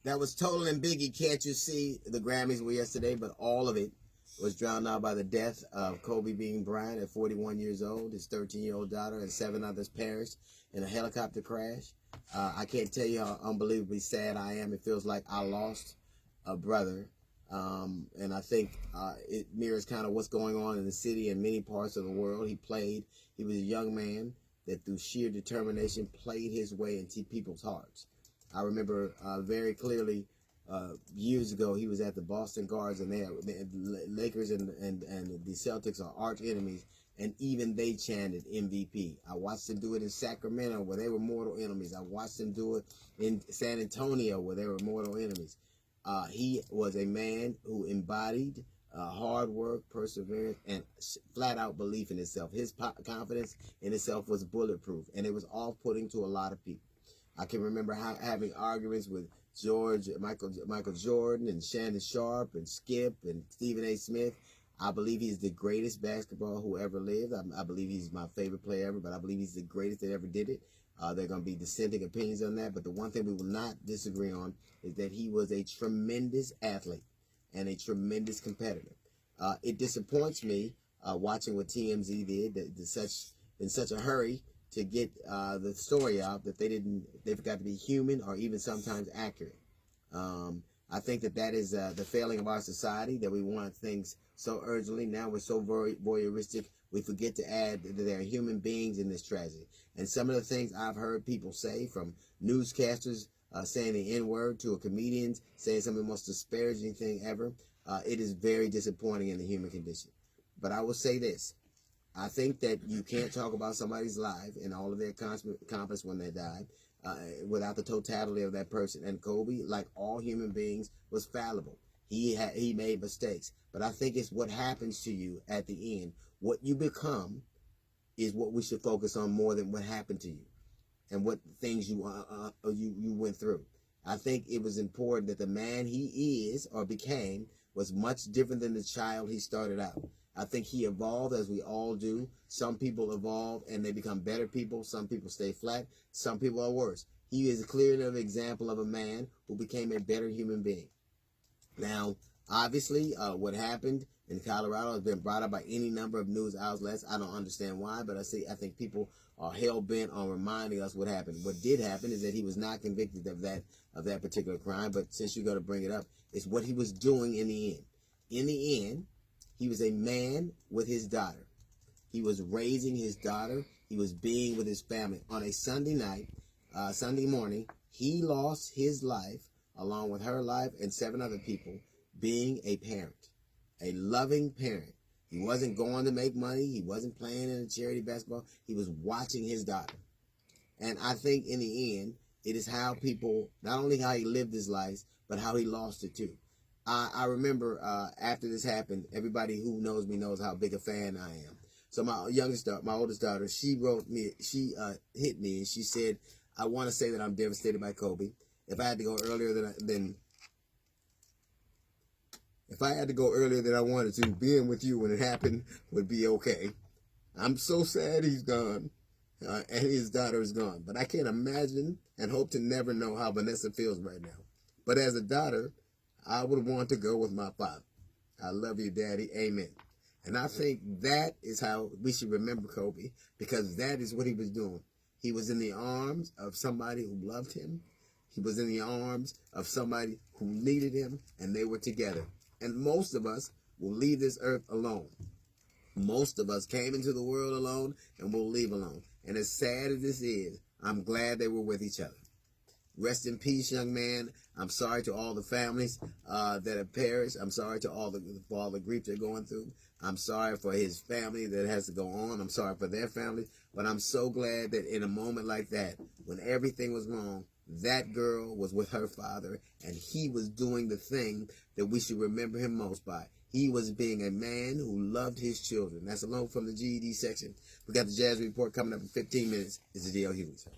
That was Total and Biggie, Can't You See? The Grammys were yesterday, but all of it was drowned out by the death of Kobe Bean Bryant at 41 years old. His 13-year-old daughter and 7 others perished in a helicopter crash. I can't tell you how unbelievably sad I am. It feels like I lost a brother. And I think it mirrors kind of what's going on in the city and many parts of the world. He was a young man that through sheer determination played his way into people's hearts. I remember very clearly years ago he was at the Boston Garden, and the Lakers and the Celtics are arch enemies, and even they chanted MVP. I watched them do it in Sacramento where they were mortal enemies. I watched them do it in San Antonio where they were mortal enemies. He was a man who embodied hard work, perseverance, and flat-out belief in himself. His confidence in himself was bulletproof, and it was off-putting to a lot of people. I can remember having arguments with Michael Jordan and Shannon Sharp and Skip and Stephen A. Smith. I believe he's the greatest basketball who ever lived. I believe he's my favorite player ever, but I believe he's the greatest that ever did it. There are going to be dissenting opinions on that, but the one thing we will not disagree on is that he was a tremendous athlete and a tremendous competitor. It disappoints me watching what TMZ did in such a hurry to get the story out that they forgot to be human or even sometimes accurate. I think that is the failing of our society, that we want things so urgently. Now we're so voyeuristic, we forget to add that there are human beings in this tragedy. And some of the things I've heard people say, from newscasters saying the N-word to a comedian saying some of the most disparaging thing ever, it is very disappointing in the human condition. But I will say this. I think that you can't talk about somebody's life and all of their accomplishments when they died without the totality of that person. And Kobe, like all human beings, was fallible. He made mistakes. But I think it's what happens to you at the end. What you become is what we should focus on more than what happened to you and what things you went through. I think it was important that the man he is or became was much different than the child he started out. I think he evolved, as we all do. Some people evolve and they become better people. Some people stay flat. Some people are worse. He is a clear enough example of a man who became a better human being. Now, obviously, what happened in Colorado has been brought up by any number of news outlets. I don't understand why, but I think people are hell-bent on reminding us what happened. What did happen is that he was not convicted of that particular crime, but since you're going to bring it up, it's what he was doing in the end. In the end, he was a man with his daughter. He was raising his daughter. He was being with his family. On a Sunday night, Sunday morning, he lost his life along with her life and 7 other people being a parent, a loving parent. He wasn't going to make money. He wasn't playing in a charity basketball. He was watching his daughter. And I think in the end, it is how people, not only how he lived his life, but how he lost it too. I remember after this happened, everybody who knows me knows how big a fan I am. So my oldest daughter, she hit me and she said, "I want to say that I'm devastated by Kobe. If I had to go earlier than I wanted to, being with you when it happened would be okay. I'm so sad he's gone, and his daughter is gone. But I can't imagine and hope to never know how Vanessa feels right now. But as a daughter, I would want to go with my father. I love you, Daddy. Amen." And I think that is how we should remember Kobe, because that is what he was doing. He was in the arms of somebody who loved him. He was in the arms of somebody who needed him, and they were together. And most of us will leave this earth alone. Most of us came into the world alone and will leave alone. And as sad as this is, I'm glad they were with each other. Rest in peace, young man. I'm sorry to all the families that have perished. I'm sorry for all the grief they're going through. I'm sorry for his family that has to go on. I'm sorry for their family. But I'm so glad that in a moment like that, when everything was wrong, that girl was with her father, and he was doing the thing that we should remember him most by. He was being a man who loved his children. That's alone from the GED section. We got the Jazz Report coming up in 15 minutes. It's the D.L. Hughley Show.